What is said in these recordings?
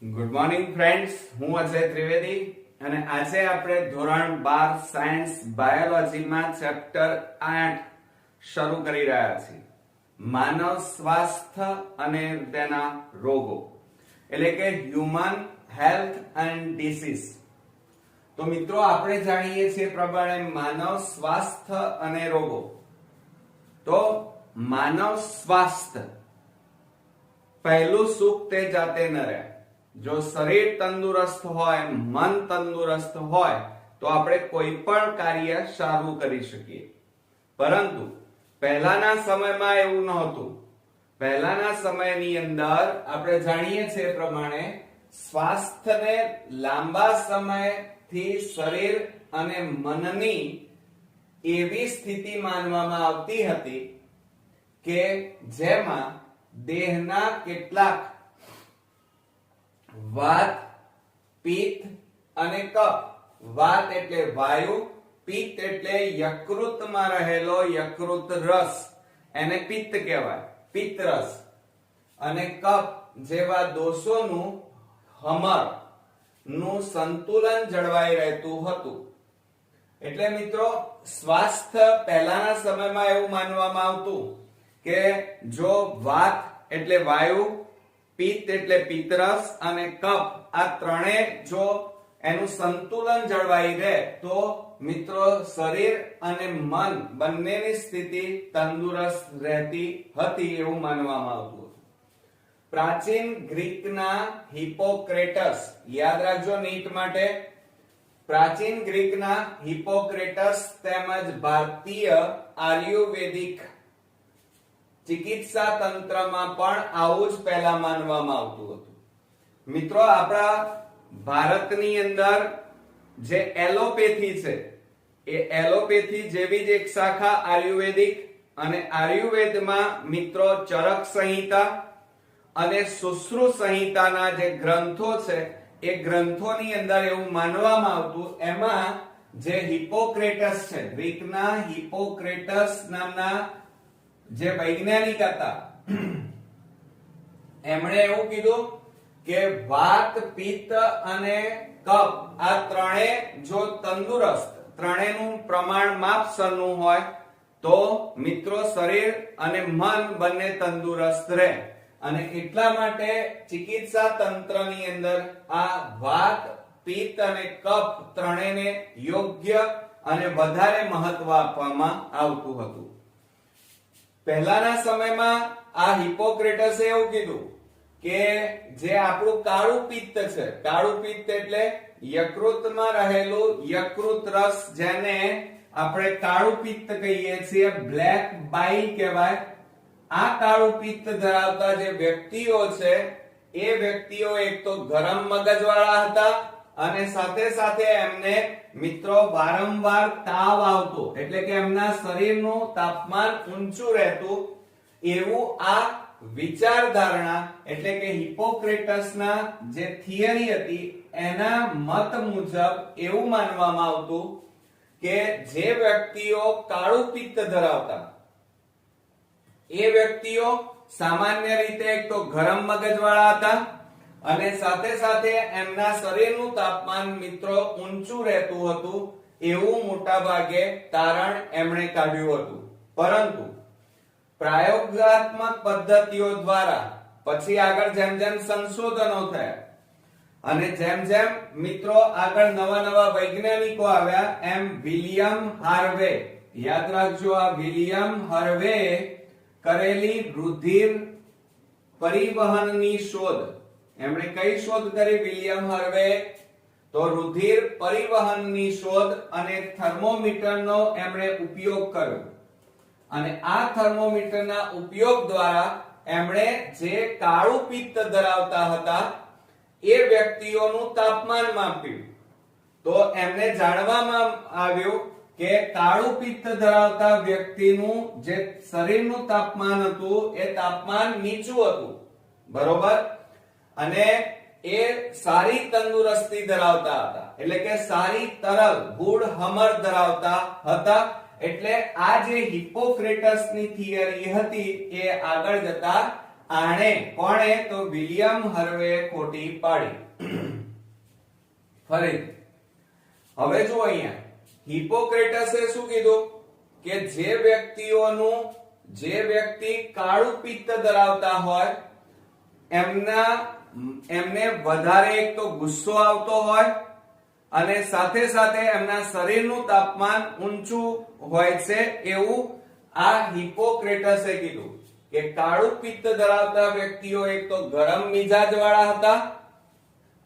Good morning friends, હું અજય ત્રિવેદી અને આજે આપણે ધોરણ 12 સાયન્સ બાયોલોજીમાં ચેપ્ટર 8 શરૂ કરી રહ્યા છીએ. માનવ સ્વાસ્થ્ય અને તેના રોગો, એટલે કે હ્યુમન હેલ્થ એન્ડ ડિસીઝ. તો મિત્રો, આપણે જાણીએ છીએ પ્રમાણે માનવ સ્વાસ્થ્ય અને રોગો. તો માનવ સ્વાસ્થ્ય, પહેલું સુખ તે જાતે ન રહે. જો શરીર તંદુરસ્ત હોય, મન તંદુરસ્ત હોય તો આપણે કોઈ પણ કાર્ય સારું કરી શકીએ. પરંતુ પહેલાના સમયમાં એવું નહોતું. પહેલાના સમયની અંદર આપણે જાણીએ છીએ પ્રમાણે સ્વાસ્થ્યને લાંબા સમયથી શરીર અને મનની એવી સ્થિતિ માનવામાં આવતી હતી કે જેમાં દેહના કેટલાક વાત, પિત્ત અને કફ. વાત એટલે વાયુ, પિત્ત એટલે યકૃતમાં રહેલો યકૃત રસ, એને પિત્ત કહેવાય, પિત્ત રસ, અને કફ જેવા દોષોનું હમર નું સંતુલન જળવાઈ રહેતું હતું. એટલે મિત્રો, સ્વાસ્થ્ય પહેલાના સમયમાં એવું માનવામાં આવતું કે જો વાત એટલે વાયુ, પિત્ત એટલે પિત્તરસ અને કફ, આ ત્રણે જો એનું સંતુલન જળવાઈ રહે તો મિત્રો શરીર અને મન બંનેની સ્થિતિ તંદુરસ્ત રહેતી હતી એવું માનવામાં આવતું હતું. પ્રાચીન ગ્રીકના હિપોક્રેટસ, યાદ રાખજો નીટ માટે, પ્રાચીન ગ્રીકના હિપોક્રેટસ તેમજ ભારતીય આયુર્વેદિક ચિકિત્સા તંત્રમાં પણ આવું જ પહેલા માનવામાં આવતું હતું. મિત્રો, આપણા ભારતની અંદર જે એલોપેથી છે, એ એલોપેથી જેવી જ એક શાખા આયુર્વેદિક, અને આયુર્વેદમાં મિત્રો ચરક સંહિતા અને સુશ્રુત સંહિતાના જે ગ્રંથો છે, એ ગ્રંથોની અંદર એવું માનવામાં આવતું, એમાં જે હિપોક્રેટસ છે, ગ્રીકના હિપોક્રેટસ નામના જે વૈજ્ઞાનિક હતા, એમણે એવું કીધું કે વાત, પિત્ત અને કફ આ ત્રણે જો તંદુરસ્ત, ત્રણેયનું પ્રમાણ માપસરનું હોય તો મિત્રો શરીર અને મન બંને તંદુરસ્ત રહે. અને એટલા માટે ચિકિત્સા તંત્રની અંદર આ વાત, પિત્ત અને કફ ત્રણેયને યોગ્ય અને વધારે મહત્વ આપવામાં આવતું હતું. પહેલાના સમયમાં આ હિપોક્રેટસે એવું કીધું કે જે આપણું કાળું પિત્ત છે, કાળું પિત્ત એટલે યકૃતમાં રહેલું યકૃત રસ, જેને આપણે કાળું પિત્ત કહીએ છીએ, બ્લેક બાઇલ કહેવાય. આ કાળું પિત્ત ધરાવતા જે વ્યક્તિઓ છે, એ વ્યક્તિઓ એક તો ગરમ મગજવાળા હતા, અને સાથે સાથે એમને મિત્રો વારંવાર તાવ આવતો, એટલે કે એમના શરીરનું તાપમાન ઊંચું રહેતું. એવું આ વિચારધારણા, એટલે કે હિપોક્રેટસના જે થિયરી હતી, એના મત મુજબ એવું માનવામાં આવતું કે જે વ્યક્તિઓ કાળું પિત્ત ધરાવતા, એ વ્યક્તિઓ સામાન્ય રીતે એક તો ગરમ મગજવાળા હતા, અને સાથે સાથે એમના શરીરનું તાપમાન મિત્રો ઊંચું રહેતું હતું. એવું મોટા ભાગે તારણ એમણે કાઢ્યું હતું. પરંતુ પ્રયોગાત્મક પદ્ધતિઓ દ્વારા પછી આગળ જેમ જેમ સંશોધનો થયા અને જેમ જેમ મિત્રો આગળ નવા નવા વૈજ્ઞાનિકો આવ્યા, એમ વિલિયમ હાર્વે, યાદ રાખજો, આ વિલિયમ હાર્વે કરેલી રુધિર પરિવહનની શોધ. એમણે કઈ શોધ કરી વિલિયમ હાર્વે? તો રુધિર પરિવહનની શોધ, અને થર્મોમીટરનો એમણે ઉપયોગ કર્યો. અને આ થર્મોમીટરના ઉપયોગ દ્વારા એમણે જે કાળું પિત્ત ધરાવતા હતા એ વ્યક્તિઓનું તાપમાન માપ્યું. તો એમને જાણવામાં આવ્યું કે કાળું પિત્ત ધરાવતા વ્યક્તિનું જે શરીરનું તાપમાન હતું, એ તાપમાન નીચું હતું, બરોબર, અને એ સારી તંદુરસ્તી ધરાવતા હતા, એટલે કે સારી તરલ ગુડ હમર ધરાવતા હતા. એટલે આ જે હિપોક્રેટસની થિયરી હતી, એ આગળ જતા આણે કોણે તો વિલિયમ હર્વે ખોટી પાડી. ફરી હવે જો અહીંયા હિપોક્રેટસે શું કીધું કે જે વ્યક્તિ કાળું પિત્ત ધરાવતા હોય એમને વધારે એક તો ગુસ્સો આવતો હોય અને સાથે સાથે એમના શરીરનું તાપમાન ઊંચું હોય છે એવું આ હિપોક્રેટસે કીધું કે કાળું પિત્ત ધરાવતા વ્યક્તિઓ એક તો ગરમ મિજાજ વાળા હતા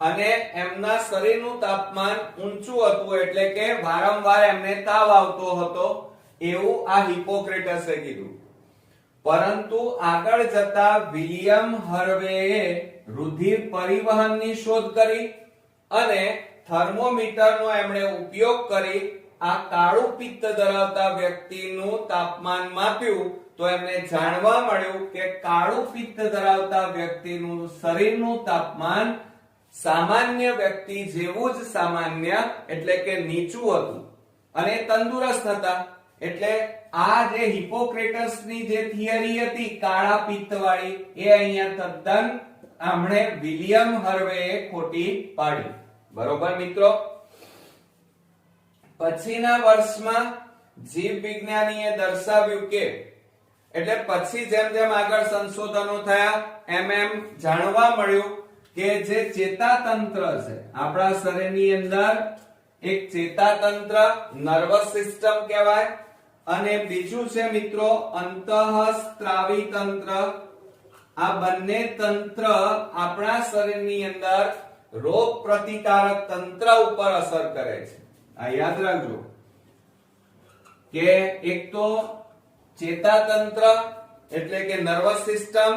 અને એમના શરીરનું તાપમાન ઊંચું હતું એટલે કે વારંવાર એમને તાવ આવતો હતો એવું આ હિપોક્રેટસે કીધું. પરંતુ આગળ જતા વિલિયમ હર્વેએ રુધિર પરિવહનની શોધ કરી અને થર્મોમીટરનો એમણે ઉપયોગ કરી આ કાળું પિત્ત ધરાવતા વ્યક્તિનું તાપમાન માપ્યું તો એમને જાણવા મળ્યું કે કાળું પિત્ત ધરાવતા વ્યક્તિનું શરીરનું તાપમાન સામાન્ય વ્યક્તિ જેવું જ સામાન્ય એટલે કે નીચું હતું અને તંદુરસ્ત હતા. એટલે આ જે હિપોક્રેટસની જે થિયરી હતી કાળા પિત્ત વાળી એ અહીંયા તદ્દન આમણે વિલિયમ હર્વેએ ખોટી પાડી. બરોબર મિત્રો. પછીના વર્ષમાં જીવ વિજ્ઞાનીએ દર્શાવ્યું કે એટલે પછી જેમ જેમ આગળ સંશોધનો થયા એમ જાણવા મળ્યું કે જે ચેતાતંત્ર છે આપણા શરીરની અંદર એક ચેતાતંત્ર નર્વસ સિસ્ટમ કહેવાય અને બીજું છે મિત્રો અંતઃસ્ત્રાવી તંત્ર. આ બંને તંત્ર આપણા શરીરની અંદર રોગ પ્રતિકારક તંત્ર ઉપર અસર કરે છે. આ યાદ રાખજો કે એક તો ચેતાતંત્ર એટલે કે નર્વસ સિસ્ટમ,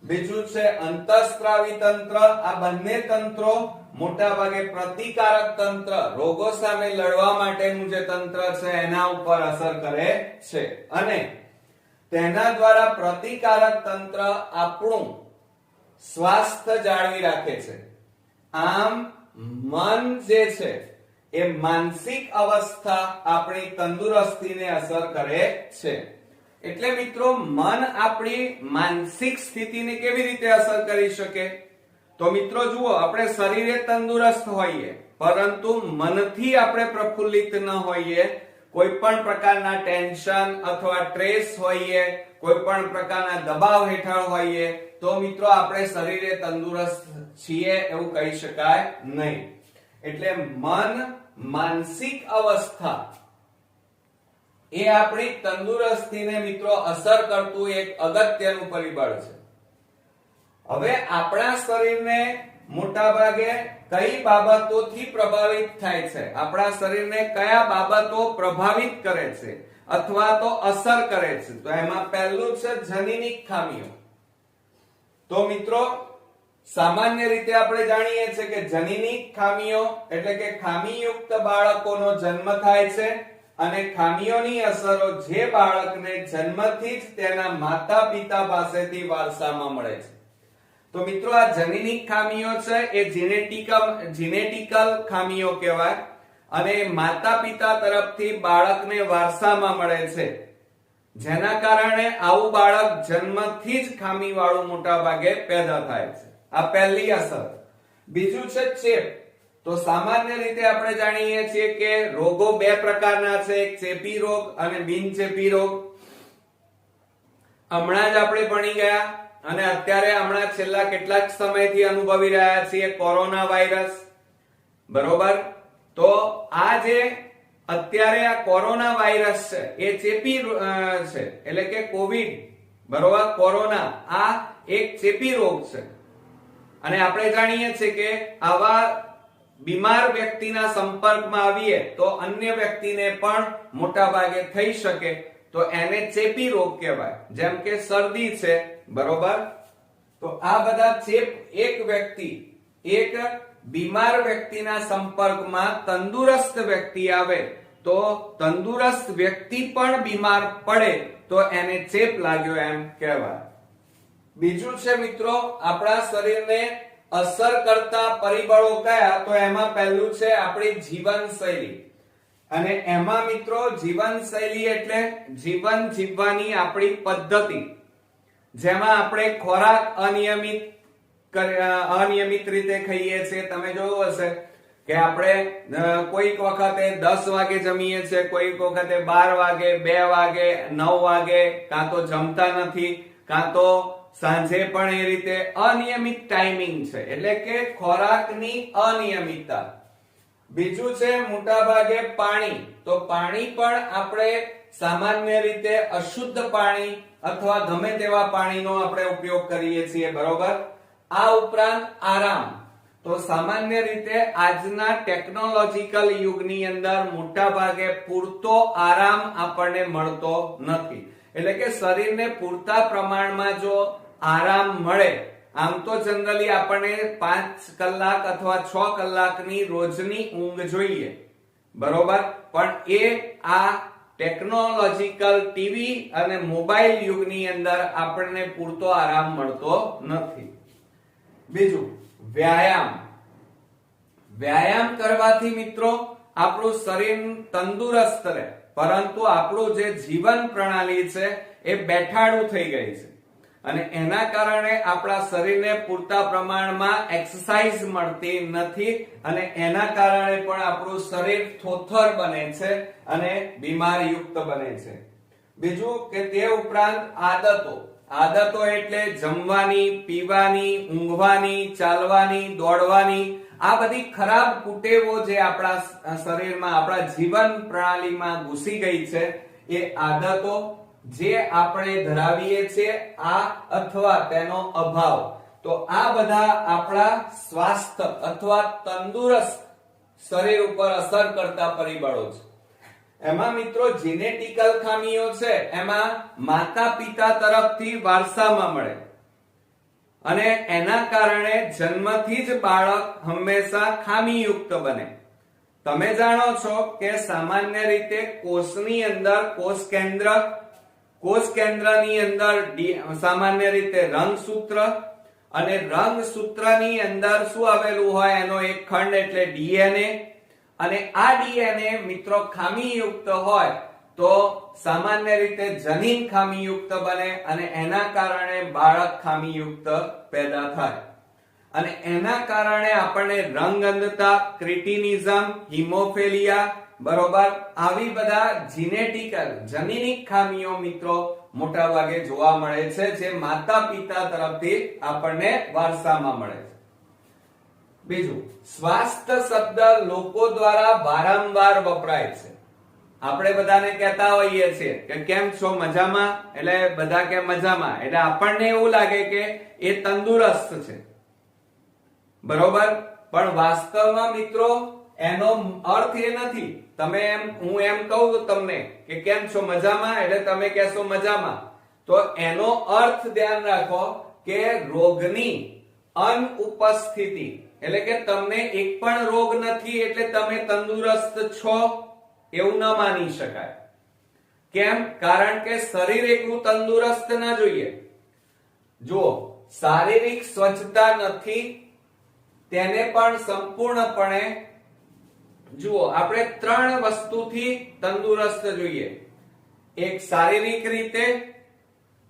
બીજું છે અંતઃસ્ત્રાવી તંત્ર. આ બંને તંત્રો મોટા ભાગે પ્રતિકારક તંત્ર રોગો સામે લડવા માટેનું જે તંત્ર છે એના ઉપર અસર કરે છે અને તેના દ્વારા પ્રતિકારક તંત્ર આપણું સ્વાસ્થ્ય જાળવી રાખે છે. આમ મન જે છે એ માનસિક અવસ્થા આપણી તંદુરસ્તીને અસર કરે છે. એટલે મિત્રો મન આપણી માનસિક સ્થિતિને કેવી રીતે અસર કરી શકે? તો મિત્રો જુઓ, આપણે શરીરે તંદુરસ્ત હોઈએ પરંતુ મનથી આપણે પ્રફુલ્લિત ન હોઈએ, કોઈ પણ પ્રકારના ટેન્શન અથવા સ્ટ્રેસ હોઈએ, કોઈ પણ પ્રકારના દબાવ હેઠળ હોઈએ તો મિત્રો આપણે શરીરે તંદુરસ્ત છીએ એવું કહી શકાય નહીં. એટલે મન માનસિક અવસ્થા એ આપણી તંદુરસ્તીને મિત્રો અસર કરતું એક અગત્યનું પરિબળ છે. હવે આપણા શરીરને મોટા ભાગે કઈ બાબતોથી પ્રભાવિત થાય છે? આપણા શરીરને કયા બાબતો પ્રભાવિત કરે છે અથવા તો અસર કરે છે? તો એમાં પહેલું છે જનીનિક ખામીઓ. તો મિત્રો સામાન્ય રીતે આપણે જાણીએ છીએ કે જનીનિક ખામીઓ એટલે કે ખામીયુક્ત બાળકોનો જન્મ થાય છે અને ખામીઓની અસરો જે બાળકને જન્મથી જ તેના માતા પિતા પાસેથી વારસામાં મળે છે. તો મિત્રો આ જનીનિક ખામીઓ છે એ જીનેટિકલ ખામીઓ કહેવાય અને માતા પિતા તરફથી બાળકને વારસામાં મળે છે, જેના કારણે આવું બાળક જન્મથી જ ખામીવાળું મોટા ભાગે પેદા થાય છે. આ પહેલી અસર. બીજું છે ચેપ. તો સામાન્ય રીતે આપણે જાણીએ છીએ કે રોગો બે પ્રકારના છે, એક ચેપી રોગ અને બિનચેપી રોગ. હમણાં જ આપણે ભણી ગયા અને અત્યારે હમણાં છેલ્લા કેટલાક સમયથી અનુભવી રહ્યા છીએ કોરોના વાયરસ. બરોબર. તો આ જે અત્યારે આ કોરોના વાયરસ છે એ ચેપી છે એટલે કે કોવિડ, બરોબર, કોરોના આ એક ચેપી રોગ છે અને આપણે જાણીએ છીએ કે આવા બીમાર વ્યક્તિના સંપર્કમાં આવીએ તો અન્ય વ્યક્તિને પણ મોટા ભાગે થઈ શકે, તો એને ચેપી રોગ કહેવાય. જેમ કે શરદી છે, બરોબર. તો આ બધા ચેપ એક બીમાર વ્યક્તિના સંપર્કમાં તંદુરસ્ત વ્યક્તિ આવે તો તંદુરસ્ત વ્યક્તિ પણ બીમાર પડે તો એને ચેપ લાગ્યો એમ કહેવાય. બીજું છે મિત્રો આપણા શરીરને અસર કરતા પરિબળો કયા? તો એમાં પહેલું છે આપણી જીવનશૈલી. અને એમાં મિત્રો જીવનશૈલી એટલે જીવન જીવવાની આપણી પદ્ધતિ. જેમાં આપણે ખોરાક અનિયમિત રીતે ખાઈએ છીએ. તમે જોયું હશે કે આપણે કોઈક વખતે 10 વાગે જમીએ છીએ, કોઈક વખતે 12 વાગે, 2 વાગે, 9 વાગે, કાં તો જમતા નથી, કાં તો સાંજે પણ એ રીતે અનિયમિત ટાઈમિંગ છે, એટલે કે ખોરાકની અનિયમિતતા. બીજું છે મોટા ભાગે પાણી. તો પાણી પણ આપણે સામાન્ય રીતે અશુદ્ધ પાણી અથવા ગમે તેવા પાણીનો આપણે ઉપયોગ કરીએ છીએ, બરોબર. આ ઉપરાંત આરામ. તો સામાન્ય રીતે આજના ટેકનોલોજીકલ યુગની અંદર મોટા ભાગે પૂરતો આરામ આપણને મળતો નથી, એટલે કે શરીરને પૂરતા પ્રમાણમાં જો આરામ મળે, આમ તો જનરલી આપણને 5 કલાક અથવા 6 કલાકની રોજની ઊંઘ જોઈએ, બરોબર. પણ એ આ ટેકનોલોજીકલ ટીવી અને મોબાઈલ યુગની અંદર આપણને પૂરતો આરામ મળતો નથી. બીજું વ્યાયામ. વ્યાયામ કરવાથી મિત્રો આપણું શરીર તંદુરસ્ત રહે, પરંતુ આપણું જે જીવન પ્રણાલી છે એ બેઠાડું થઈ ગઈ છે અને એના કારણે આપણા શરીરને પૂરતા પ્રમાણમાં એક્સરસાઇઝ મળતી નથી અને એના કારણે પણ આપણું શરીર થોથર બને છે અને બીમારયુક્ત બને છે. બીજું કે તે ઉપરાંત આદતો એટલે જમવાની, પીવાની, ઊંઘવાની, ચાલવાની, દોડવાની, આ બધી ખરાબ કુટેવો જે આપણા શરીરમાં, આપણા જીવન પ્રણાલીમાં ઘૂસી ગઈ છે, એ આદતો જે આપણે ધરાવીએ છીએ આ અથવા તેનો અભાવ, તો આ બધા આપણા સ્વાસ્થ્ય અથવા તંદુરસ્ત શરીર ઉપર અસર કરતા પરિબળો છે. એમાં મિત્રો જીનેટિકલ ખામીઓ છે, એમાં માતા પિતા તરફથી વારસામાં મળે અને એના કારણે જન્મથી જ બાળક હંમેશા ખામીયુક્ત બને. તમે જાણો છો કે સામાન્ય રીતે કોષની અંદર કોષ કેન્દ્રની અંદર સામાન્ય રીતે રંગસૂત્ર, અને રંગસૂત્રની અંદર શું આવેલું હોય, એનો એક ખંડ એટલે ડીએનએ, અને આ ડીએનએ મિત્રો ખામીયુક્ત હોય તો સામાન્ય રીતે જનીન ખામીયુક્ત બને અને એના કારણે બાળક ખામીયુક્ત પેદા થાય અને એના કારણે આપણને રંગઅંધતા, ક્રિટિનિઝમ, હિમોફેલિયા, બરોબર, આવી બધા જનીનિક ખામીઓ મિત્રો મોટા ભાગે જોવા મળે છે, જે માતા પિતા તરફથી આપણને વારસામાં મળે છે. બીજું, સ્વાસ્થ્ય શબ્દ લોકો દ્વારા વારંવાર વપરાય છે. આપણે બધાને કહેતા હોઈએ છીએ કે કેમ છો, મજામાં? એટલે બધા કે મજામાં, એટલે આપણને એવું લાગે કે એ તંદુરસ્ત છે, બરોબર. પણ વાસ્તવમાં મિત્રો એનો અર્થ એ નથી. હું એમ કહું તમને કે કેમ છો, મજામાં? એટલે તમે કહેશો મજામાં, તો એનો અર્થ ધ્યાન રાખો કે રોગની અનુપસ્થિતિ, એટલે કે તમને એક પણ રોગ નથી એટલે તમે તંદુરસ્ત છો એવું ન માની શકાય. કેમ? કારણ કે શરીર એકલું તંદુરસ્ત ના જોઈએ. જુઓ, શારીરિક સ્વચ્છતા નથી તેને પણ સંપૂર્ણપણે જુઓ, આપણે 3 વસ્તુથી તંદુરસ્ત જોઈએ. એક શારીરિક રીતે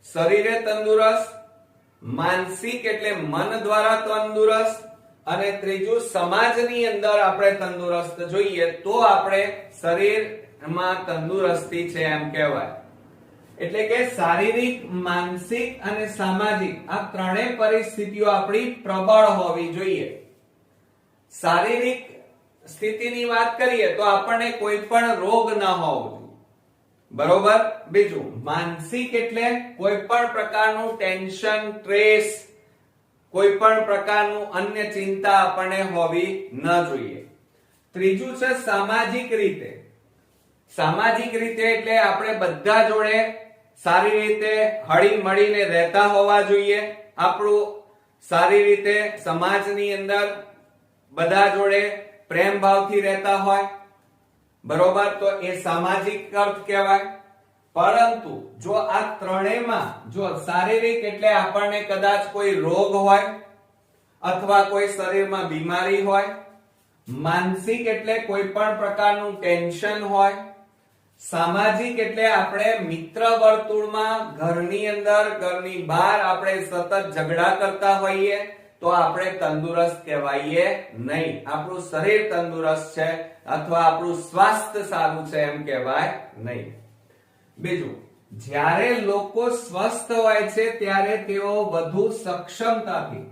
શરીરે તંદુરસ્ત, માનસિક એટલે મન દ્વારા તંદુરસ્ત, અને ત્રીજું સમાજની અંદર આપણે તંદુરસ્ત જોઈએ તો આપણે શરીરમાં તંદુરસ્તી છે એમ કહેવાય. એટલે કે શારીરિક, માનસિક અને સામાજિક આ ત્રણેય પરિસ્થિતિઓ આપણી પ્રબળ હોવી જોઈએ. શારીરિક સ્થિતિની વાત કરીએ તો આપણને કોઈ પણ રોગ ન હોવો જોઈએ, બરોબર. બીજું, માનસિક એટલે કોઈ પણ પ્રકારનું ટેન્શન, સ્ટ્રેસ, કોઈ પણ પ્રકારનું અન્ય ચિંતા આપણને હોવી ન જોઈએ. ત્રીજું છે સામાજિક રીતે. સામાજિક રીતે એટલે આપણે બધા જોડે સારી રીતે હળી મળીને રહેતા હોવા જોઈએ. આપણું સારી રીતે સમાજની અંદર બધા જોડે પ્રેમ ભાવથી રહેતા હોય, બરોબર, તો એ સામાજિક અર્થ કહેવાય. પરંતુ જો આ ત્રણેયમાં જો શારીરિક એટલે આપણને કદાચ કોઈ રોગ હોય અથવા કોઈ શરીરમાં બીમારી હોય, માનસિક એટલે કોઈ પણ પ્રકારનું ટેન્શન હોય, સામાજિક એટલે આપણે મિત્ર વર્તુળમાં, ઘરની અંદર, ઘરની બહાર આપણે સતત ઝઘડા કરતા હોઈએ તો આપણે તંદુરસ્ત કહેવાઈએ નહીં. આપણું શરીર તંદુરસ્ત છે અથવા આપણું સ્વાસ્થ્ય સારું છે એમ કહેવાય નહીં. બીજું, જ્યારે લોકો સ્વસ્થ હોય છે ત્યારે તેઓ વધુ સક્ષમતાથી,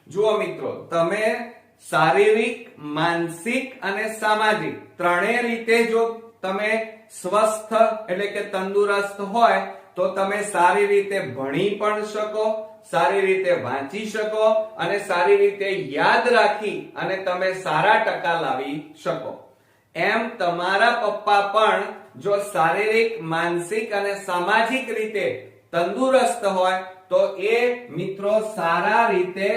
જુઓ મિત્રો, તમે શારીરિક, માનસિક અને સામાજિક ત્રણેય રીતે જો તમે સ્વસ્થ એટલે કે તંદુરસ્ત હોય તો તમે સારી રીતે ભણી પણ શકો, સારી રીતે વાંચી શકો અને સારી રીતે યાદ રાખી અને તમે સારા ટકા લાવી શકો. એમ તમારા પપ્પા પણ જો શારીરિક, માનસિક અને સામાજિક રીતે તંદુરસ્ત હોય તો એ મિત્રો સારા રીતે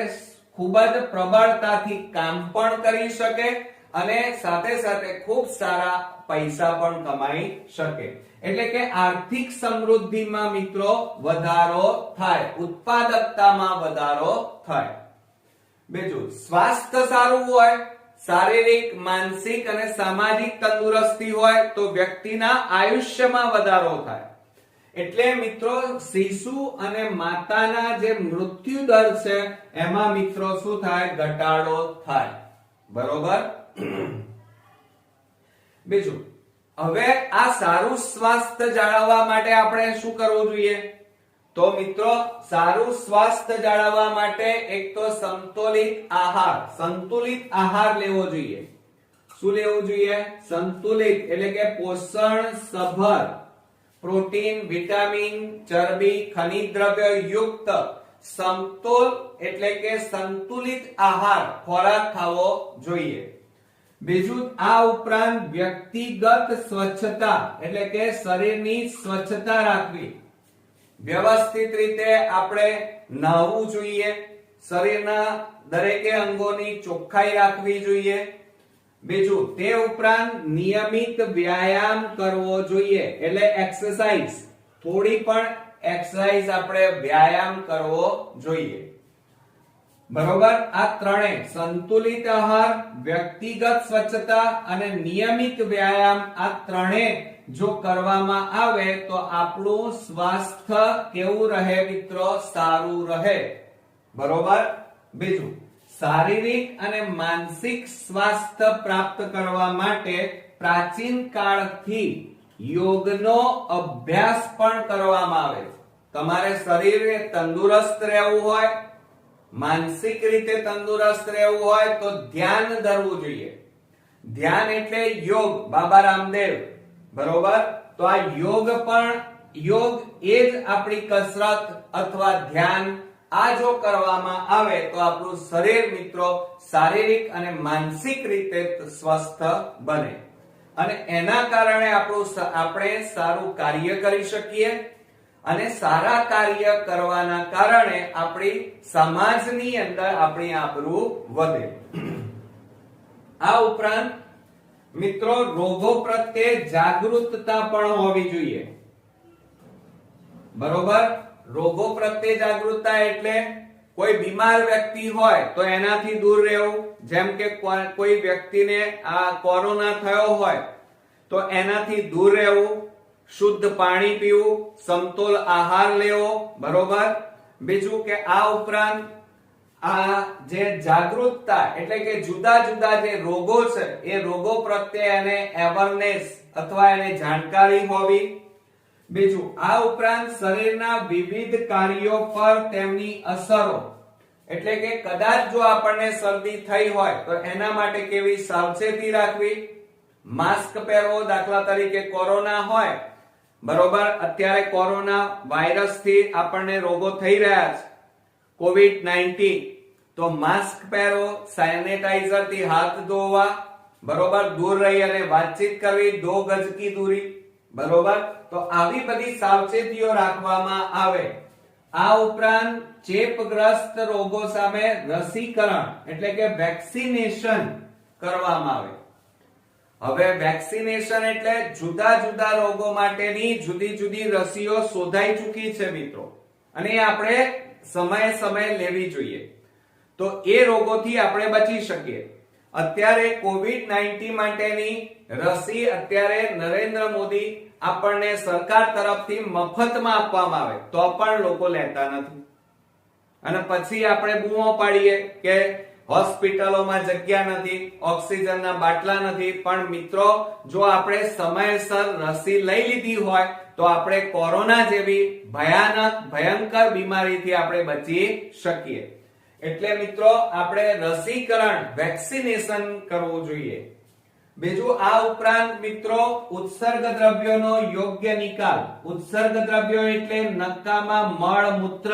ખૂબ જ પ્રબળતાથી કામ પણ કરી શકે અને સાથે સાથે ખૂબ સારા પૈસા પણ કમાઈ શકે. એટલે કે આર્થિક સમૃદ્ધિમાં મિત્રો વધારો થાય, ઉત્પાદકતામાં વધારો થાય. બીજું, સ્વાસ્થ્ય સારું હોય, શારીરિક, માનસિક અને સામાજિક તંદુરસ્તી હોય તો વ્યક્તિના આયુષ્યમાં વધારો થાય. એટલે મિત્રો શિશુ અને માતાના જે મૃત્યુ દર છે એમાં મિત્રો શું થાય? ઘટાડો થાય. બરોબર? બીજું, હવે આ સારું સ્વાસ્થ્ય જાળવવા માટે આપણે શું કરવું જોઈએ? તો મિત્રો સારું સ્વાસ્થ્ય જાળવવા માટે એક તો સંતુલિત આહાર લેવો જોઈએ. શું લેવું જોઈએ? સંતુલિત એટલે કે પોષણ સભર, પ્રોટીન, વિટામિન, ચરબી, ખનિજ દ્રવ્ય યુક્ત સમતોલ એટલે કે સંતુલિત આહાર ખોરાક ખાવો જોઈએ. બીજું, આ ઉપરાંત વ્યક્તિગત સ્વચ્છતા એટલે કે શરીરની સ્વચ્છતા રાખવી, વ્યવસ્થિત રીતે આપણે નહાવું જોઈએ, શરીરના દરેકે અંગોની ચોખ્ખાઈ રાખવી જોઈએ. બીજું, તે ઉપરાંત નિયમિત વ્યાયામ કરવો જોઈએ એટલે એક્સરસાઇઝ, થોડી પણ એક્સરસાઇઝ આપણે વ્યાયામ કરવો જોઈએ. બરોબર? આ ત્રણેય સંતુલિત આહાર, વ્યક્તિગત સ્વચ્છતા અને નિયમિત વ્યાયામ, આ ત્રણેય જો કરવામાં આવે તો આપણું સ્વાસ્થ્ય કેવું રહે મિત્રો? સારું રહે. બરોબર? બીજું, શારીરિક અને માનસિક સ્વાસ્થ્ય પ્રાપ્ત કરવા માટે પ્રાચીન કાળથી યોગનો અભ્યાસ પણ કરવામાં આવે છે. તમારે શરીરે તંદુરસ્ત રહેવું હોય, માનસિક રીતે તંદુરસ્ત રહેવું હોય તો ધ્યાન ધરવું જોઈએ. ધ્યાન એટલે યોગ, બાબા રામદેવ. બરોબર? તો આ યોગ એ જ આપણી કસરત અથવા ધ્યાન. આ જો કરવામાં આવે તો આપણું શરીર મિત્રો શારીરિક અને માનસિક રીતે સ્વસ્થ બને અને એના કારણે આપણે સારું કાર્ય કરી શકીએ અને સારા કાર્ય કરવાના કારણે આપણી સમાજની અંદર આપણી આબરૂ વધે. આ ઉપરાંત મિત્રો રોગો પ્રત્યે જાગૃતતા પણ હોવી જોઈએ. બરોબર? રોગો પ્રત્યે જાગૃતતા એટલે કોઈ બીમાર વ્યક્તિ હોય તો એનાથી દૂર રહેવું. જેમ કે કોઈ વ્યક્તિને આ કોરોના થયો હોય તો એનાથી દૂર રહેવું, શુદ્ધ પાણી પીવું, સમતોલ આહાર લેવો. બરોબર? બીજું કે આ ઉપરાંત આ જે જાગૃતતા એટલે કે જુદા જુદા જે રોગો છે એ રોગો પ્રત્યે એને અવેરનેસ અથવા એને જાણકારી હોવી. બીજું, આ ઉપરાંત શરીરના વિવિધ કાર્યો પર તેમની અસરો એટલે કે કદાચ જો આપણને શરદી થઈ હોય તો એના માટે કેવી સાવચેતી રાખવી, માસ્ક પહેરવો. દાખલા તરીકે કોરોના હોય, બરોબર, અત્યારે કોરોના વાયરસ થી આપણને રોગો થઈ રહ્યા છે, COVID-19, તો માસ્ક પહેરો, સેનેટાઈઝર થી હાથ ધોવા, બરોબર, દૂર રહી અને વાતચીત કરવી, 2 ગજ કી દૂરી. બરોબર? તો આવી બધી સાવચેતીઓ રાખવામાં આવે. આ ઉપરાંત ચેપગ્રસ્ત રોગો સામે રસીકરણ એટલે કે વેક્સિનેશન કરવામાં આવે. હવે વેક્સિનેશન એટલે જુદા જુદા રોગો માટેની જુદી જુદી રસીઓ શોધાઈ ચૂકી છે મિત્રો, અને આપણે સમયે સમયે લેવી જોઈએ તો એ રોગોથી આપણે બચી શકીએ. અત્યારે કોવિડ-19 માટેની રસી અત્યારે નરેન્દ્ર મોદી આપણને સરકાર તરફથી મફતમાં આપવામાં આવે તો પણ લોકો લેતા નથી, અને પછી આપણે બૂમો પાડીએ કે હોસ્પિટલોમાં જગ્યા નથી, ઓક્સિજનના બાટલા નથી. પણ મિત્રો, જો આપણે સમયસર રસી લઈ લીધી હોય તો આપણે કોરોના જેવી ભયંકર બીમારીથી આપણે બચી શકીએ. એટલે મિત્રો, આપણે રસીકરણ વેક્સિનેશન કરવું જોઈએ. બીજું, આ ઉપરાંત મિત્રો, ઉત્સર્ગ દ્રવ્યોનો યોગ્ય નિકાલ. ઉત્સર્ગ દ્રવ્યો એટલે નકામા મળ, મૂત્ર,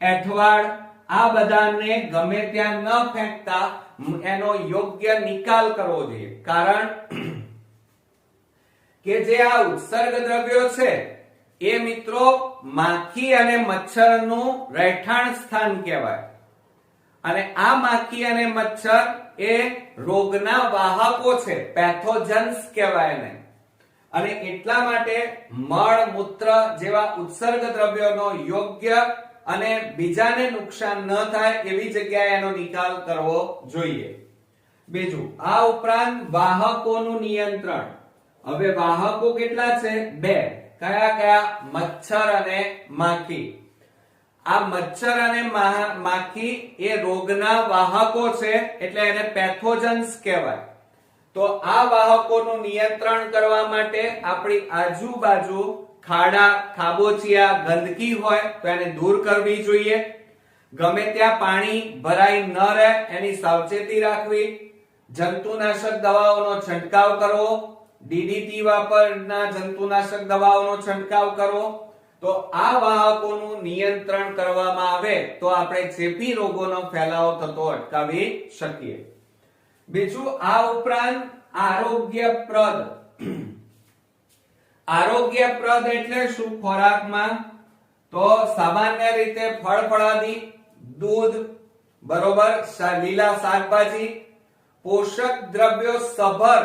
એઠવાડ, આ બધાને ગમે ત્યાં ન ફેંકતા એનો યોગ્ય નિકાલ કરવો જોઈએ. કારણ કે જે આ ઉત્સર્ગ દ્રવ્યો છે એ મિત્રો માખી અને મચ્છરનું રહેઠાણ સ્થાન કહેવાય, અને આ માખી અને મચ્છર એ રોગના વાહકો છે, પેથોજન્સ કહેવાય એને. અને એટલા માટે મળ, મૂત્ર જેવા ઉત્સર્ગ દ્રવ્યોનો યોગ્ય અને બીજાને નુકસાન ન થાય એવી જગ્યાએ એનો નિકાલ કરવો જોઈએ. બીજું, આ ઉપરાંત વાહકોનું નિયંત્રણ. હવે વાહકો કેટલા છે? 2. કયા કયા? મચ્છર અને માખી. આ મચ્છર અને માખી એ રોગના વાહકો છે, એટલે એને પેથોજન્સ કહેવાય. તો આ વાહકોનું નિયંત્રણ કરવા માટે આપણી આજુબાજુ ખાડા, ખાબોચિયા, ગંદકી હોય તો એને દૂર કરવી જોઈએ. ગમે ત્યાં પાણી ભરાઈ ન રહે એની સાવચેતી રાખવી. જંતુનાશક દવાઓનો છંટકાવ કરવો. ડીડીટી વાપરના જંતુનાશક દવાઓનો છંટકાવ કરવો. તો આ વાહકોનું નિયંત્રણ કરવામાં આવે તો આપણે ચેપી રોગોનો ફેલાવો થતો અટકાવી શકીએ. બીજું, આ ઉપરાંત આરોગ્યપ્રદ. આરોગ્યપ્રદ એટલે શું? ખોરાકમાં તો સામાન્ય રીતે ફળફળાદી, દૂધ, બરોબર, લીલા શાકભાજી, પોષક દ્રવ્યો સભર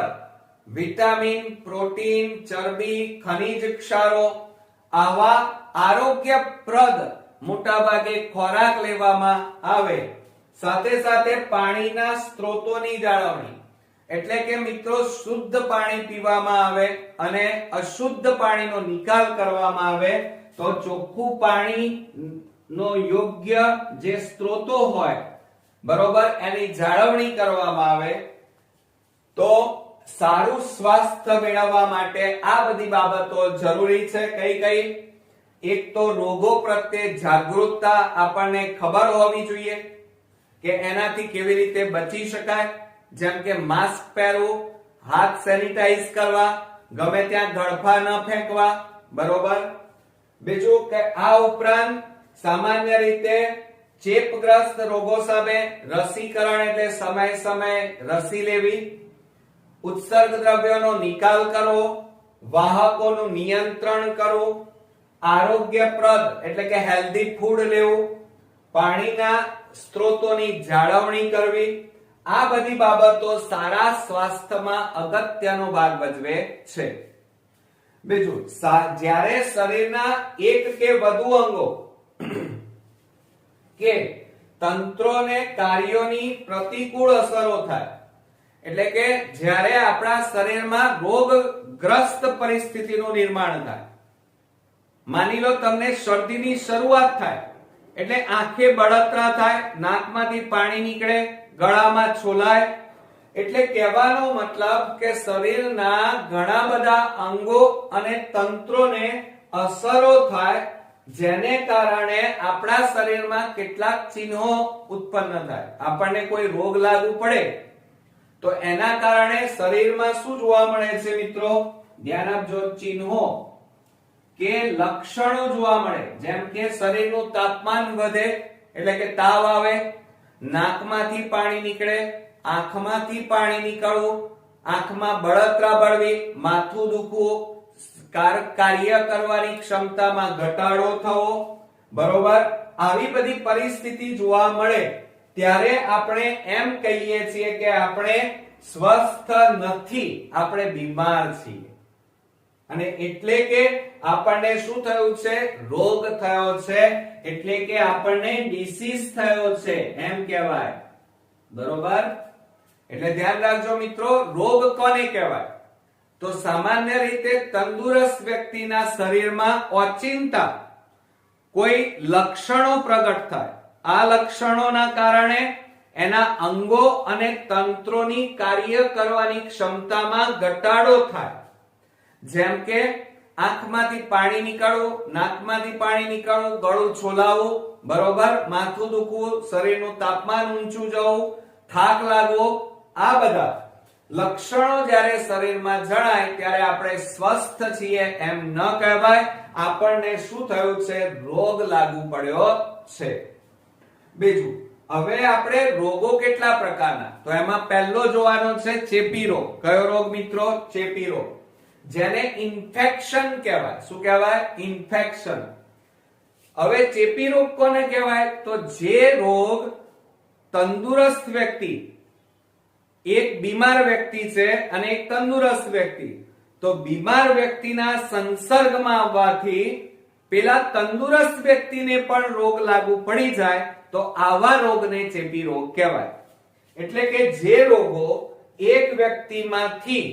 વિટામિન, પ્રોટીન, ચરબી, ખનિજ ક્ષારો, આવા આરોગ્યપ્રદ મોટાભાગે ખોરાક લેવામાં આવે. સાથે સાથે પાણીના સ્ત્રોતોની જાળવણી, એટલે કે મિત્રો શુદ્ધ પાણી પીવામાં આવે અને અશુદ્ધ પાણીનો નિકાલ કરવામાં આવે. તો ચોખ્ખું પાણીનો યોગ્ય જે સ્ત્રોતો હોય, બરોબર, એની જાળવણી કરવામાં આવે તો સારું સ્વાસ્થ્ય મેળવવા માટે આ બધી બાબતો જરૂરી છે. કઈ કઈ? એક તો રોગો પ્રત્યે જાગૃતતા, આપણને ખબર હોવી જોઈએ કે એનાથી કેવી રીતે બચી શકાય. જેમ કે માસ્ક પહેરવું, હાથ સેનિટાઈઝ કરવા, ગમે ત્યાં ગળફા ન ફેંકવા, બરોબર. બીજું કે આ ઉપરાંત સામાન્ય રીતે ચેપગ્રસ્ત રોગો સામે રસીકરણ એટલે સમય સમયે રસી લેવી. ઉત્સર્ગ દ્રવ્યોનો નિકાલ કરવો, વાહકોનું નિયંત્રણ કરવું, આરોગ્યપ્રદ એટલે કે હેલ્ધી ફૂડ લેવું, પાણીના સ્ત્રોતોની જાળવણી કરવી. આ બધી બાબતો સારા સ્વાસ્થ્યમાં અગત્યનો ભાગ ભજવે છે. બીજું, જ્યારે શરીરના એક કે વધુ અંગો કે તંત્રોને કાર્યોની પ્રતિકૂળ અસરો થાય, એટલે કે જ્યારે આપણા શરીરમાં રોગગ્રસ્ત પરિસ્થિતિનું નિર્માણ થાય. માની લો તમને શરદીની શરૂઆત થાય એટલે આંખે બળતરા થાય, નાકમાંથી પાણી નીકળે, ગળામાં છોલાય. એટલે કહેવાનો મતલબ કે શરીરના ઘણા બધા અંગો અને તંત્રોને અસરો થાય, જેને કારણે આપણા શરીરમાં કેટલાક ચિહ્નો ઉત્પન્ન થાય. આપણને કોઈ રોગ લાગુ પડે તો એના કારણે શરીરમાં શું જોવા મળે છે મિત્રો? ધ્યાન આપજો. ચિહ્નો કે લક્ષણો જોવા મળે. જેમ કે શરીરનું તાપમાન વધે એટલે કે તાવ આવે, નાકમાંથી પાણી નીકળે, આંખમાંથી પાણી નીકળવું, આંખમાં બળતરા બળવી, માથું દુખવું, કાર્ય કરવાની ક્ષમતામાં ઘટાડો થવો, બરોબર. આવી બધી પરિસ્થિતિ જોવા મળે ત્યારે આપણે એમ કહીએ છીએ કે આપણે સ્વસ્થ નથી, આપણે બીમાર છીએ. અને એટલે કે આપણને શું થયું છે? રોગ થયો છે, એટલે કે આપણને ડિસીઝ થયો છે એમ કહેવાય, બરોબર. એટલે ધ્યાન રાખજો મિત્રો, રોગ કોને કહેવાય? તો સામાન્ય રીતે તંદુરસ્ત વ્યક્તિના શરીરમાં ઓચિંતા કોઈ લક્ષણો પ્રગટ થાય. આ લક્ષણોના કારણે એના અંગો અને તંત્રોની કાર્ય કરવાની ક્ષમતામાં ઘટાડો થાય. જેમ કે આંખમાંથી પાણી નીકળવું, નાકમાંથી પાણી નીકળવું, ગળું છોલાવવું, બરોબર, માથું દુખવું, શરીરનું તાપમાન ઊંચું જવું, થાક લાગવો, આ બધા લક્ષણો જ્યારે શરીરમાં જણાય ત્યારે આપણે સ્વસ્થ છીએ એમ ન કહેવાય. આપણને શું થયું છે? રોગ લાગુ પડ્યો છે. બીજું, હવે આપણે રોગો કેટલા પ્રકારના, તો એમાં પહેલો જોવાનો છે ચેપી રોગ. કયો રોગ મિત્રો? ચેપી રોગ, જેને ઇન્ફેક્શન કહેવાય. શું કહેવાય? ઇન્ફેક્શન. હવે ચેપી રોગ કોને કહેવાય? તો જે રોગ તંદુરસ્ત વ્યક્તિ, એક બીમાર વ્યક્તિ છે અને એક તંદુરસ્ત વ્યક્તિ, તો બીમાર વ્યક્તિના સંસર્ગમાં આવવાથી પેલા તંદુરસ્ત વ્યક્તિને પણ રોગ લાગુ પડી જાય તો આવા રોગને ચેપી રોગ કહેવાય. એટલે કે જે રોગો એક વ્યક્તિમાંથી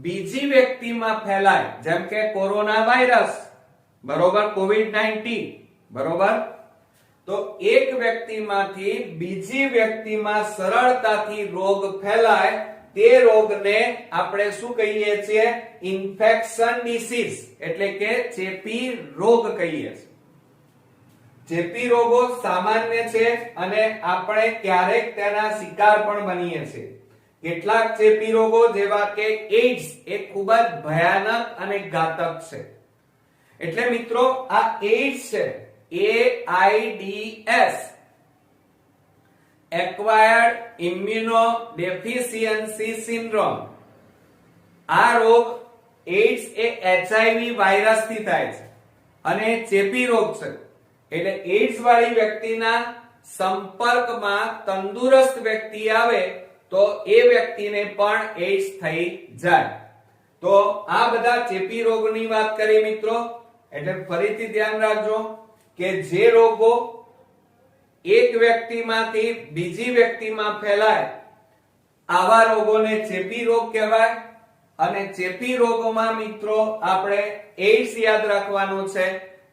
બીજી વ્યક્તિમાં ફેલાય, જેમ કે કોરોના વાયરસ, બરોબર, કોવિડ-19, બરોબર, તો એક વ્યક્તિમાંથી બીજી વ્યક્તિમાં સરળતાથી રોગ ફેલાય તે રોગને આપણે શું કહીએ છીએ? ઇન્ફેક્શન ડિસીઝ, એટલે કે ચેપી રોગ કહીએ છીએ. ચેપી રોગો સામાન્ય છે અને આપણે ક્યારેક તેના શિકાર પણ બનીએ છીએ. કેટલાક ચેપી રોગો જેવા કે એઇડ્સ એ ખૂબ જ ભયાનક અને ઘાતક છે. એટલે મિત્રો આ એઇડ્સ છે, AIDS, Acquired Immunodeficiency Syndrome. આ રોગ એઇડ્સ એ HIV વાયરસથી થાય છે અને ચેપી રોગ છે. એટલે એઇડ્સ વાળી વ્યક્તિના સંપર્કમાં તંદુરસ્ત વ્યક્તિ આવે તો એ વ્યક્તિને પણ એઇડ્સ થઈ જાય. તો આ બધા ચેપી રોગની વાત કરી મિત્રો. એટલે ફરીથી ધ્યાન રાખજો કે જે રોગો એક વ્યક્તિમાંથી બીજી વ્યક્તિમાં ફેલાય આવા રોગોને ચેપી રોગ કહેવાય. અને ચેપી રોગોમાં મિત્રો આપણે એઇડ્સ યાદ રાખવાનું છે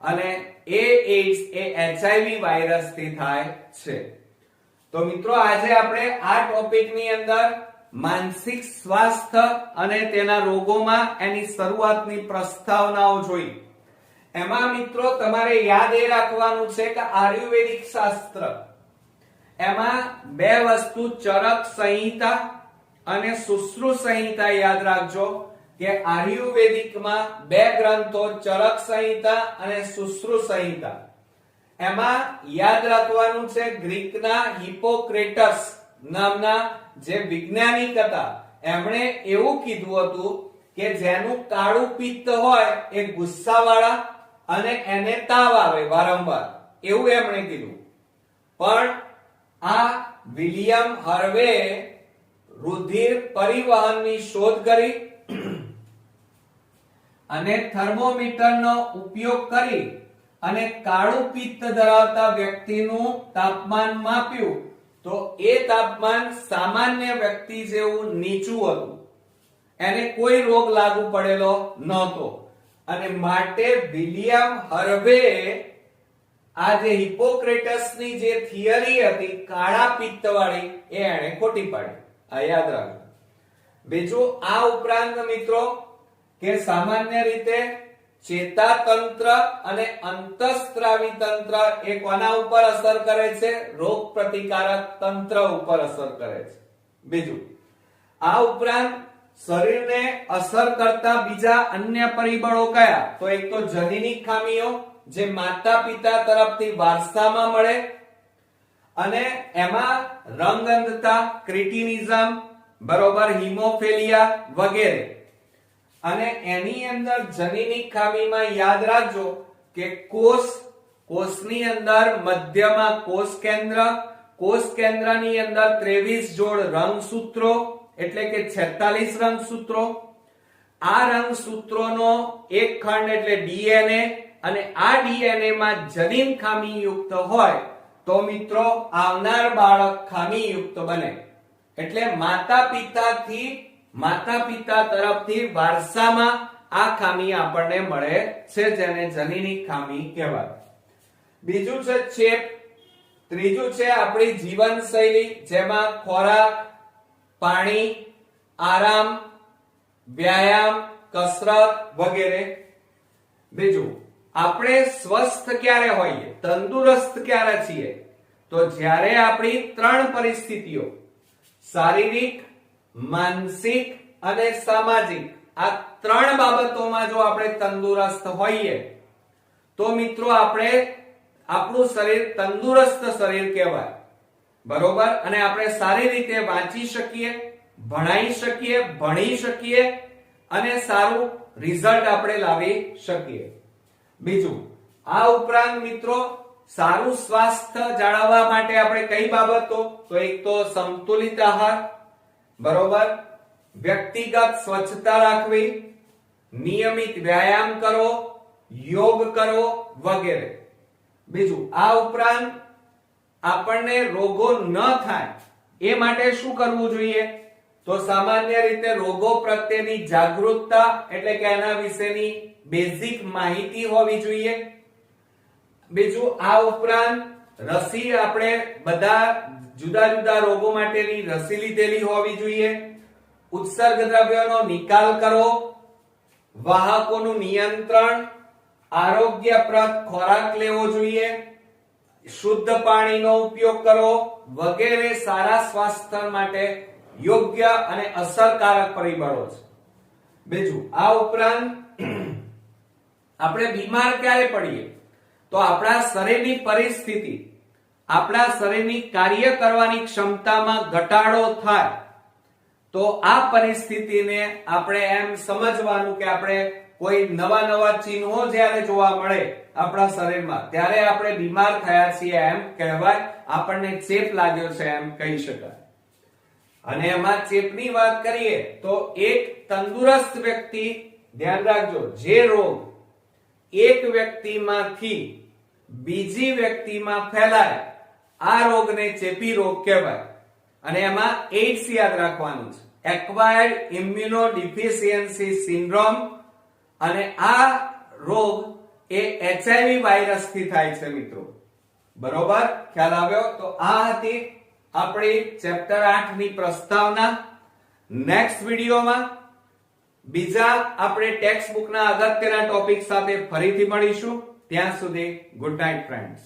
અને એ એઇડ્સ એ HIV વાયરસથી થાય છે. તો મિત્રો આજે આપણે આ ટોપિકની અંદર માનસિક સ્વાસ્થ્ય અને તેના રોગોમાં એની શરૂઆતની પ્રસ્તાવનાઓ જોઈ. એમાં મિત્રો તમારે યાદ એ રાખવાનું છે કે આયુર્વેદિક શાસ્ત્ર એમાં બે વસ્તુ, ચરક સંહિતા અને સુશ્રુત સંહિતા યાદ રાખજો કે આયુર્વેદિકમાં બે ગ્રંથો, ચરક સંહિતા અને સુશ્રુત સંહિતા. એમાં યાદ રાખવાનું છે ગ્રીકના હિપોક્રેટસ નામના જે વૈજ્ઞાનિક હતા, એમણે એવું કીધું હતું કે જેનું કાળું પિત્ત હોય એ ગુસ્સાવાળા અને એને તાવ આવે વારંવાર, એવું એમણે કીધું. પણ આ વિલિયમ હાર્વે રુધિર પરિવહનની શોધ કરી અને થર્મોમીટરનો ઉપયોગ કરી અને કાળું પિત્ત ધરાવતા વ્યક્તિનું તાપમાન માપ્યું તો એ તાપમાન સામાન્ય વ્યક્તિ જેવું નીચું હતું. એને કોઈ રોગ લાગુ પડેલો નહોતો. અને માટે વિલિયમ હાર્વે આ જે હિપોક્રેટસની જે થિયરી હતી કાળા પિત્ત વાળી એ એને ખોટી પાડી. આ યાદ રાખજો. બીજું, આ ઉપરાંત મિત્રો કે સામાન્ય રીતે ચેતાતંત્ર અને અંતઃસ્ત્રાવી તંત્ર એ કોના ઉપર અસર કરે છે? રોગ પ્રતિકારક તંત્ર ઉપર અસર કરે છે. બીજું, આ ઉપરાંત શરીરને અસર કરતા બીજા અન્ય પરિબળો કયા? તો એક તો જનીનિક ખામીઓ જે માતા પિતા તરફથી વારસામાં મળે અને એમાં રંગ અંધતા, ક્રિટિનિઝમ, બરોબર, હિમોફિલિયા વગેરે. અને એની અંદર જનીનિક ખામીમાં યાદ રાખજો કે કોષની અંદર મધ્યમાં કોષ કેન્દ્રની અંદર 23 જોડ રંગસૂત્રો એટલે કે 46 રંગસૂત્રો. આ રંગસૂત્રોનો એક ખંડ એટલે ડીએનએ અને આ ડીએનએ માં જનીન ખામી યુક્ત હોય તો મિત્રો આવનાર બાળક ખામી યુક્ત બને. એટલે માતા પિતા તરફથી વારસામાં આ ખામી આપણને મળે છે, જેને જનીનિક ખામી કહેવાય. બીજું છે ચેપ. ત્રીજું છે આપણી જીવનશૈલી, જેમાં ખોરાક, પાણી, આરામ, વ્યાયામ, કસરત વગેરે. બીજું, આપણે સ્વસ્થ ક્યારે હોઈએ, તંદુરસ્ત ક્યારે છીએ? તો જ્યારે આપણી 3 પરિસ્થિતિઓ શારીરિક, માનસિક અને સામાજિક, આ 3 બાબતોમાં જો આપણે તંદુરસ્ત હોઈએ તો મિત્રો આપણું શરીર તંદુરસ્ત શરીર કહેવાય. બરોબર? અને આપણે સારી રીતે વાંચી શકીએ, ભણાઈ શકીએ, ભણી શકીએ અને સારું રિઝલ્ટ આપણે લાવી શકીએ. બીજું, આ ઉપરાંત મિત્રો સારું સ્વાસ્થ્ય જાળવવા માટે આપણે કઈ બાબતો? તો એક તો સંતુલિત આહાર, બરોબર, વ્યક્તિગત સ્વચ્છતા રાખવી, નિયમિત વ્યાયામ કરવો, યોગ કરવો વગેરે. બીજું, આ ઉપરાંત આપણને રોગો ન થાય એ માટે શું કરવું જોઈએ? તો સામાન્ય રીતે રોગો પ્રત્યેની જાગૃતતા, એટલે કે એના વિશેની બેઝિક માહિતી હોવી જોઈએ. બીજું, આ ઉપરાંત રસી, આપણે બધા જુદા જુદા રોગો માટેની રસી લીધેલી હોવી જોઈએ. ઉત્સર્ગ દ્રવ્યોનો નિકાલ કરવો, વાહકોનું નિયંત્રણ, આરોગ્યપ્રદ ખોરાક લેવો જોઈએ, શુદ્ધ પાણીનો ઉપયોગ કરવો વગેરે સારા સ્વાસ્થ્ય માટે યોગ્ય અને અસરકારક પરિબળો છે. બીજું, આ ઉપરાંત આપણે બીમાર ક્યારે પડીએ? તો આપણા શરીરની પરિસ્થિતિ, આપણા શરીરની કાર્ય કરવાની ક્ષમતામાં ઘટાડો થાય તો આ પરિસ્થિતિને આપણે એમ સમજવાનું કે આપણે કોઈ નવા ચિહ્નો જ્યારે જોવા મળે આપણા શરીરમાં, ત્યારે આપણે બીમાર થયા છીએ એમ કહેવાય, આપણને ચેપ લાગ્યો છે એમ કહી શકાય. અને એમાં ચેપની વાત કરીએ તો એક તંદુરસ્ત વ્યક્તિ, ધ્યાન રાખજો, જે રોગ એક વ્યક્તિમાંથી બીજી વ્યક્તિમાં ફેલાય આ રોગને ચેપી રોગ કહેવાય. અને એમાં એઇડ્સ યાદ રાખવાનું છે, એક્વાયર્ડ ઇમ્યુનોડિફિશિયન્સી સિન્ડ્રોમ. અને આ રોગ એ HIV વાયરસથી થાય છે મિત્રો. બરોબર? ખ્યાલ આવ્યો? તો આ હતી આપણી ચેપ્ટર 8 ની પ્રસ્તાવના. નેક્સ્ટ વિડિયોમાં બીજા આપણે ટેક્સ્ટ બુકના અગત્યના ટોપિક સાથે ફરીથી મળીશું. ત્યાં સુધી ગુડ નાઇટ ફ્રેન્ડ્સ.